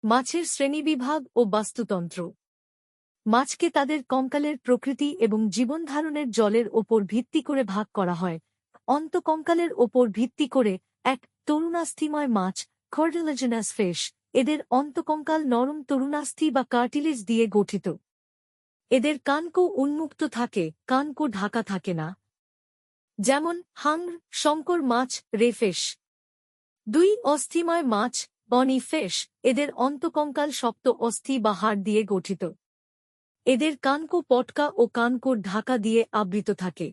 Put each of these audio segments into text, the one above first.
মাছের শ্রেণীবিভাগ ও বাস্তুতন্ত্র। মাছকে তাদের কঙ্কালের প্রকৃতি এবং জীবনধারণের জলের ওপর ভিত্তি করে ভাগ করা হয়। অন্তকঙ্কালের ওপর ভিত্তি করে এক তরুণাস্থিময় মাছ, কার্টিলেজিনাস ফিশ। এদের অন্তকঙ্কাল নরম তরুণাস্থি বা কার্টিলেজ দিয়ে গঠিত। এদের কানকো উন্মুক্ত থাকে, কানকো ঢাকা থাকে না। যেমন হাংর, শঙ্কর মাছ, রে ফিশ। 2 অস্থিময় মাছ, বনি ফিশ। এদের অন্তকঙ্কাল শক্ত অস্থি বা হাড় দিয়ে গঠিত। এদের কানকো পটকা ও কানকোর ঢাকা দিয়ে আবৃত থাকে।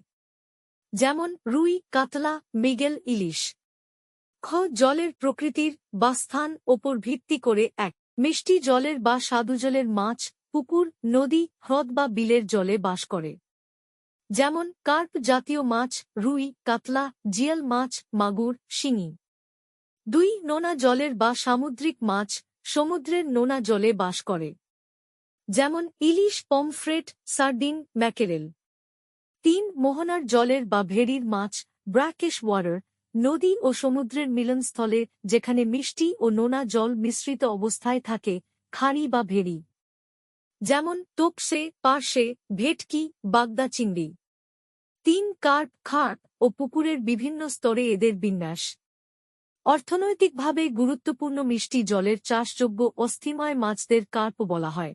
যেমন রুই, কাতলা, মৃগেল, ইলিশ। খ জলের প্রকৃতির বা স্থান ওপর ভিত্তি করে এক মিষ্টি জলের বা স্বাদুজলের মাছ পুকুর, নদী, হ্রদ বা বিলের জলে বাস করে। যেমন কার্প জাতীয় মাছ, রুই, কাতলা, জিয়াল মাছ, মাগুর, শিঙি। 2 নোনা জলের বা সামুদ্রিক মাছ সমুদ্রের নোনা জলে বাস করে। যেমন ইলিশ, পমফ্রেট, সার্ডিন, ম্যাকেরেল। 3 মোহনার জলের বা ভেড়ির মাছ, ব্র্যাকিশ ওয়াটার। নদী ও সমুদ্রের মিলনস্থলে যেখানে মিষ্টি ও নোনা জল মিশ্রিত অবস্থায় থাকে, খাড়ি বা ভেড়ি। যেমন তোপসে, পার্শে, ভেটকি, বাগদা চিংড়ি। 3 কার্প, খার্প ও পুকুরের বিভিন্ন স্তরে এদের বিন্যাস। অর্থনৈতিকভাবে গুরুত্বপূর্ণ মিষ্টি জলের চাষযোগ্য অস্থিময় মাছদের কার্প বলা হয়।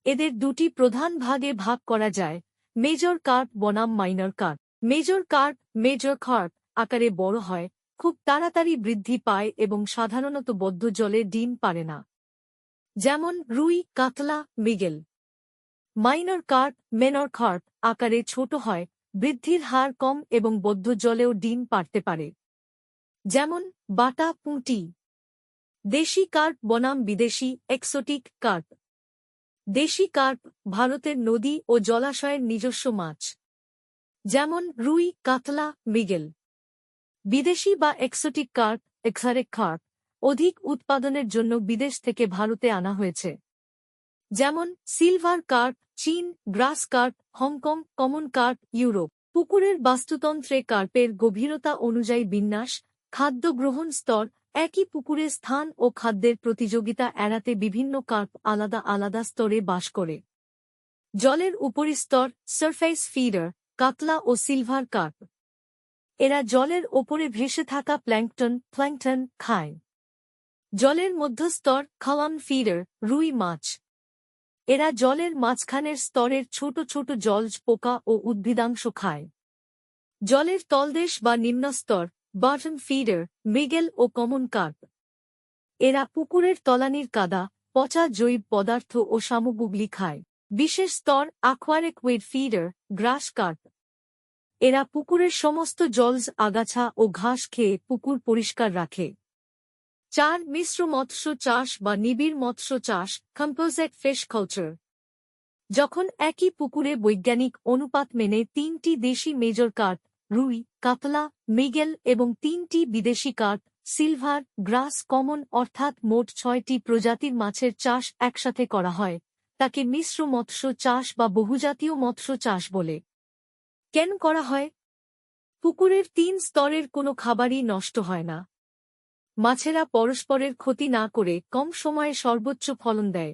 এদের 2টি প্রধান ভাগে ভাগ করা যায়, মেজর কার্প বনাম minor carp. Major carp, major carp আকারে বড় হয়, খুব তাড়াতাড়ি বৃদ্ধি পায় এবং সাধারণত বদ্ধ জলে ডিম পারে না। যেমন রুই, কাতলা, মৃগেল। মাইনর কার্প, মেনর কার্প আকারে ছোট হয়, বৃদ্ধির হার কম এবং বদ্ধ জলেও ডিম পারতে পারে। যেমন বাটা, পুঁটি। দেশি কার্প বনাম বিদেশি, এক্সোটিক কার্প। দেশি কার্প ভারতের নদী ও জলাশয়ের নিজস্ব মাছ। যেমন রুই, কাতলা, মৃগেল। বিদেশি বা এক্সোটিক কার্প, এক্সারেক কার্প অধিক উৎপাদনের জন্য বিদেশ থেকে ভারতে আনা হয়েছে। যেমন সিলভার কার্প, চীন, গ্রাস carp, Hong Kong, common carp, Europe. পুকুরের বাস্তুতন্ত্রে কার্পের গভীরতা অনুযায়ী বিন্যাস, খাদ্য গ্রহণ স্তর। একই পুকুরে স্থান ও খাদ্যের প্রতিযোগিতা এড়াতে বিভিন্ন কার্প আলাদা আলাদা স্তরে বাস করে। জলের উপরিস্তর, সারফেস ফিডার, কাতলা ও সিলভার কার্প। এরা জলের ওপরে ভেসে থাকা প্ল্যাঙ্কটন খায়। জলের মধ্যস্তর, খাওয়ান ফিডার, রুই মাছ। এরা জলের মাঝখানের স্তরের ছোট ছোট জলজ পোকা ও উদ্ভিদাংশ খায়। জলের তলদেশ বা নিম্নস্তর, বটম ফিডার, মৃগেল ও কমন কার্প। এরা পুকুরের তলানির কাদা, পচা জৈব পদার্থ ও সামগ্রী খায়। বিশেষ স্তর, অ্যাকোয়ারিক উইড ফিডার, গ্রাস কার্প। এরা পুকুরের সমস্ত জলজ আগাছা ও ঘাস খেয়ে পুকুর পরিষ্কার রাখে। 4 মিশ্র মৎস্য চাষ বা নিবিড় মৎস্য চাষ, কম্পোজিট ফিশ কালচার। যখন একই পুকুরে বৈজ্ঞানিক অনুপাত মেনে 3টি দেশি মেজর কার্প, রুই, কাতলা, মৃগেল এবং 3টি বিদেশি কার্প, সিলভার, গ্রাস, কমন অর্থাৎ মোট 6টি প্রজাতির মাছের চাষ একসাথে করা হয়, তাকে মিশ্র মৎস্য চাষ বা বহুজাতীয় মৎস্য চাষ বলে। কেন করা হয়? পুকুরের 3 স্তরের কোনো খাবারই নষ্ট হয় না। মাছেরা পরস্পরের ক্ষতি না করে কম সময়ে সর্বোচ্চ ফলন দেয়।